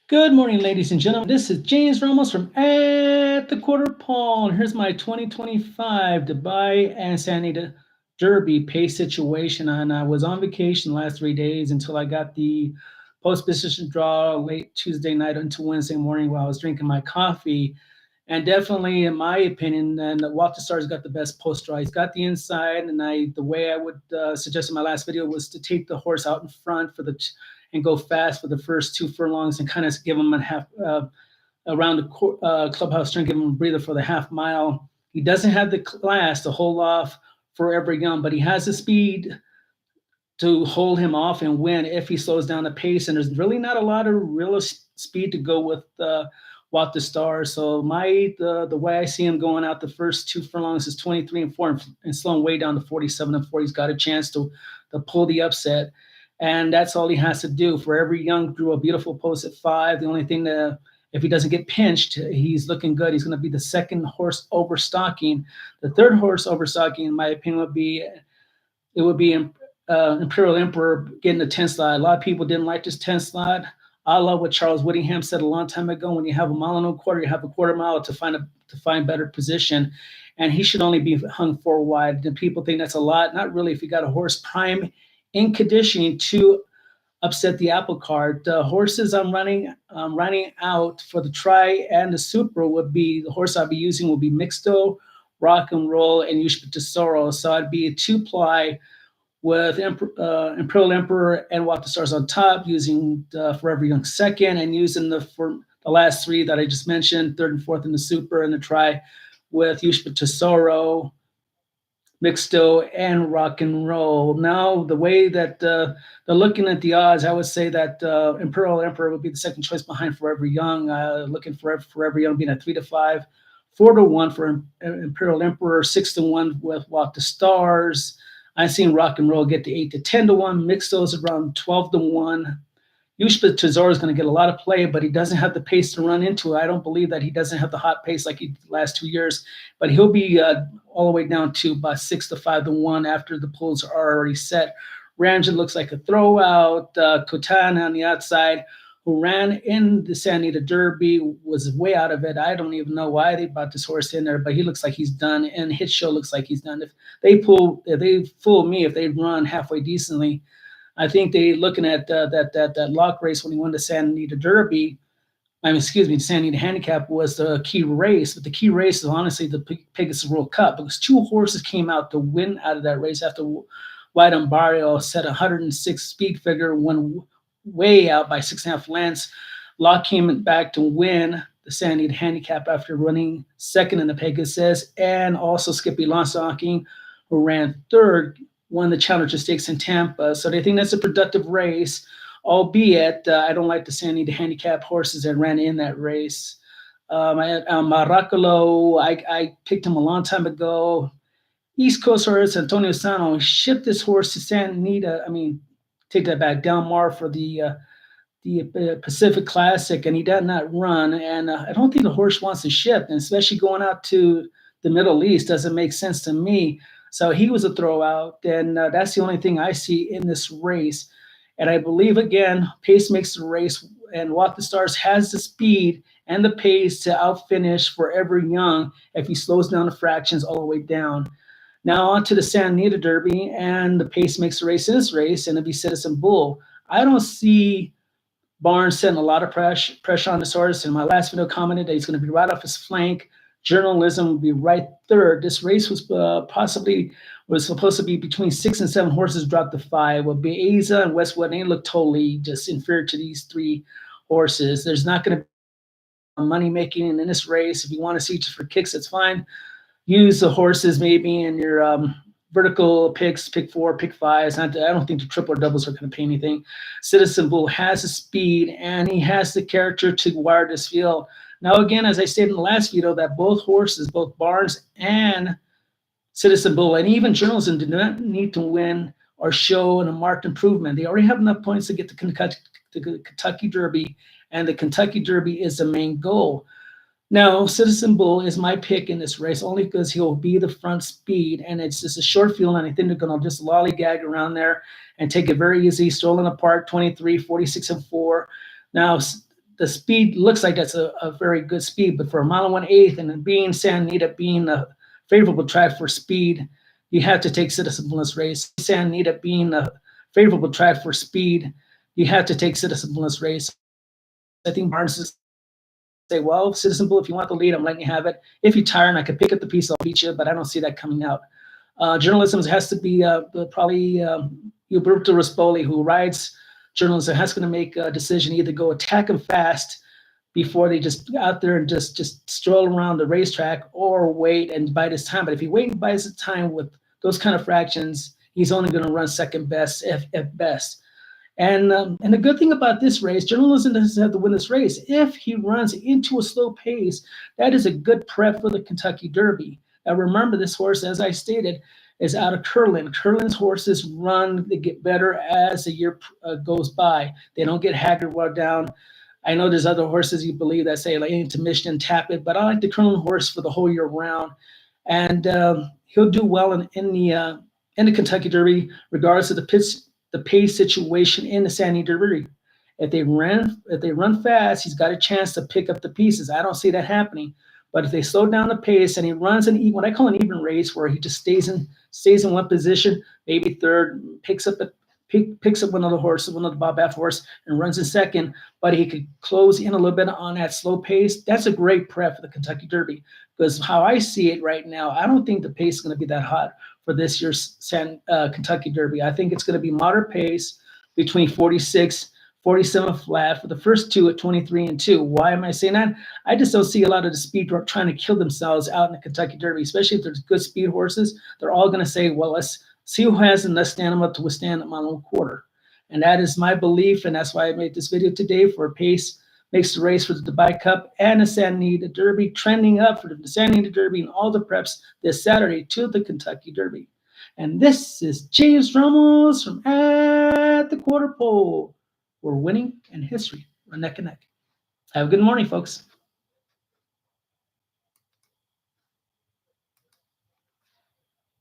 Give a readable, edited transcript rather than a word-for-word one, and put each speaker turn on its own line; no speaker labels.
Good morning, ladies and gentlemen. This is James Ramos from At the Quarter Pole. And here's my 2025 Dubai and San Anita Derby pace situation. And I was on vacation the last 3 days until I got the post position draw late Tuesday night into Wednesday morning while I was drinking my coffee. And definitely, in my opinion, then Walter Starr's got the best post draw. He's got the inside, and the way I would suggest in my last video was to take the horse out in front and go fast for the first two furlongs and kind of give him a half around the clubhouse turn, give him a breather for the half mile. He doesn't have the class to hold off Forever Young, but he has the speed to hold him off and win if he slows down the pace. And there's really not a lot of real speed to go with Walk the Star. So the way I see him going out the first two furlongs is 23 and 4 and slowing way down to 47 and 4. He's got a chance to pull the upset. And that's all he has to do. Forever Young drew a beautiful post at 5. The only thing that if he doesn't get pinched, he's looking good. He's going to be the second horse overstocking. The third horse overstocking, in my opinion, would be Imperial Emperor getting the 10 slot. A lot of people didn't like this 10 slot. I love what Charles Whittingham said a long time ago. When you have a mile and a quarter, you have a quarter mile to find better position, and he should only be hung 4 wide. And people think that's a lot. Not really. If you got a horse prime in conditioning to upset the apple cart, the horses I'm running out for the Tri and the Super would be the horse I'd be using will be Mixto, Rock and Roll, and Yushpa Tesoro. So I'd be a 2-ply with Imperial Emperor and Walk the Stars on top, using Forever Young second, and using the last 3 that I just mentioned, third and fourth in the Super and the Tri, with Yushpa Tesoro, Mixto, and Rock and Roll. Now, the way that they're looking at the odds, I would say that Imperial Emperor would be the second choice behind Forever Young. Looking for Forever Young being at 3-5, 4-1 for Imperial Emperor, 6-1 with Walk the Stars. I've seen Rock and Roll get to 8-10-1. Mixtos around 12-1. Yushpa Tesoro is going to get a lot of play, but he doesn't have the pace to run into it. I don't believe that he doesn't have the hot pace like he did the last 2 years, but he'll be all the way down to about 6-5-1 after the pulls are already set. Ranjan looks like a throwout. Kotana on the outside, who ran in the San Anita Derby, was way out of it. I don't even know why they brought this horse in there, but he looks like he's done, and Hit Show looks like he's done. If they fool me, if they run halfway decently, I think they looking at that lock race when he won the San Anita Derby. San Anita Handicap was the key race, but the key race is honestly the Pegasus World Cup, because 2 horses came out to win out of that race after White Umbario set 106 speed figure, won way out by 6.5 lengths. Locke came back to win the San Anita Handicap after running second in the Pegasus, and also Skippy Lonsocking, who ran third, won the Challenger Stakes in Tampa. So they think that's a productive race, albeit I don't like the San Anita Handicap horses that ran in that race. Maracalo, I picked him a long time ago. East Coast horse Antonio Sano shipped this horse to San Anita. Take that back, Del Mar for the Pacific Classic, and he did not run. And I don't think the horse wants to ship, and especially going out to the Middle East doesn't make sense to me. So he was a throwout, and that's the only thing I see in this race. And I believe, again, pace makes the race, and Walk the Stars has the speed and the pace to outfinish Forever Young if he slows down the fractions all the way down. Now on to the San Anita Derby, and the pace makes the race in this race, and it'll be Citizen Bull. I don't see Barnes setting a lot of pressure on this horse. In my last video, commented that he's going to be right off his flank. Journalism will be right third. This race was supposed to be between 6 and 7 horses, dropped to 5. Well, Beaza and Westwood, they look totally just inferior to these 3 horses. There's not going to be money making in this race. If you want to see just for kicks, it's fine. Use the horses maybe in your vertical picks, pick 4, pick 5. I don't think the triple or doubles are going to pay anything. Citizen Bull has the speed, and he has the character to wire this field. Now, again, as I stated in the last video, that both horses, both Barnes and Citizen Bull, and even Journalism, do not need to win or show a marked improvement. They already have enough points to get the Kentucky Derby, and the Kentucky Derby is the main goal. Now, Citizen Bull is my pick in this race, only because he'll be the front speed, and it's just a short field, and I think they're going to just lollygag around there and take it very easy, strolling apart, 23, 46, and 4. Now, the speed looks like that's a very good speed, but for a mile and 1/8 and being Santa Anita being a favorable track for speed, you have to take Citizen Bliss race. Santa Anita being a favorable track for speed, you have to take Citizen Bliss race. I think Barnes is say, well, Citizen Bull, if you want the lead, I'm letting you have it. If you're tired and I could pick up the piece, I'll beat you, but I don't see that coming out. Journalism has to be probably Uberto Rispoli, who rides journalism, has to make a decision, either go attack them fast before they just out there and just stroll around the racetrack, or wait and bide his time. But if he wait and buys his time with those kind of fractions, he's only going to run second best, if best. And the good thing about this race, journalism doesn't have to win this race. If he runs into a slow pace, that is a good prep for the Kentucky Derby. Now remember, this horse, as I stated, is out of Curlin. Curlin's horses run, they get better as the year goes by. They don't get haggard well down. I know there's other horses you believe that say like into Michigan, tap it, but I like the Curlin horse for the whole year round. And he'll do well in the Kentucky Derby, regardless of the pace situation in the Santa Anita Derby. If they run fast, he's got a chance to pick up the pieces. I don't see that happening. But if they slow down the pace and he runs what I call an even race, where he just stays in one position, maybe third, picks up one of the horses, one of the Bob Baff horse, and runs in second, but he could close in a little bit on that slow pace, that's a great prep for the Kentucky Derby. Because how I see it right now, I don't think the pace is going to be that hot for this year's Kentucky Derby. I think it's going to be moderate pace between 46, 47 flat for the first two at 23-2. Why am I saying that? I just don't see a lot of the speed trying to kill themselves out in the Kentucky Derby, especially if there's good speed horses. They're all going to say, well, let's see who has enough stamina to withstand a mile and a quarter. And that is my belief, and that's why I made this video today, for a pace makes the race for the Dubai Cup and the Santa Anita Derby, trending up for the Santa Anita Derby and all the preps this Saturday to the Kentucky Derby. And this is James Ramos from At the Quarter Pole. We're winning, and history run neck and neck. Have a good morning, folks.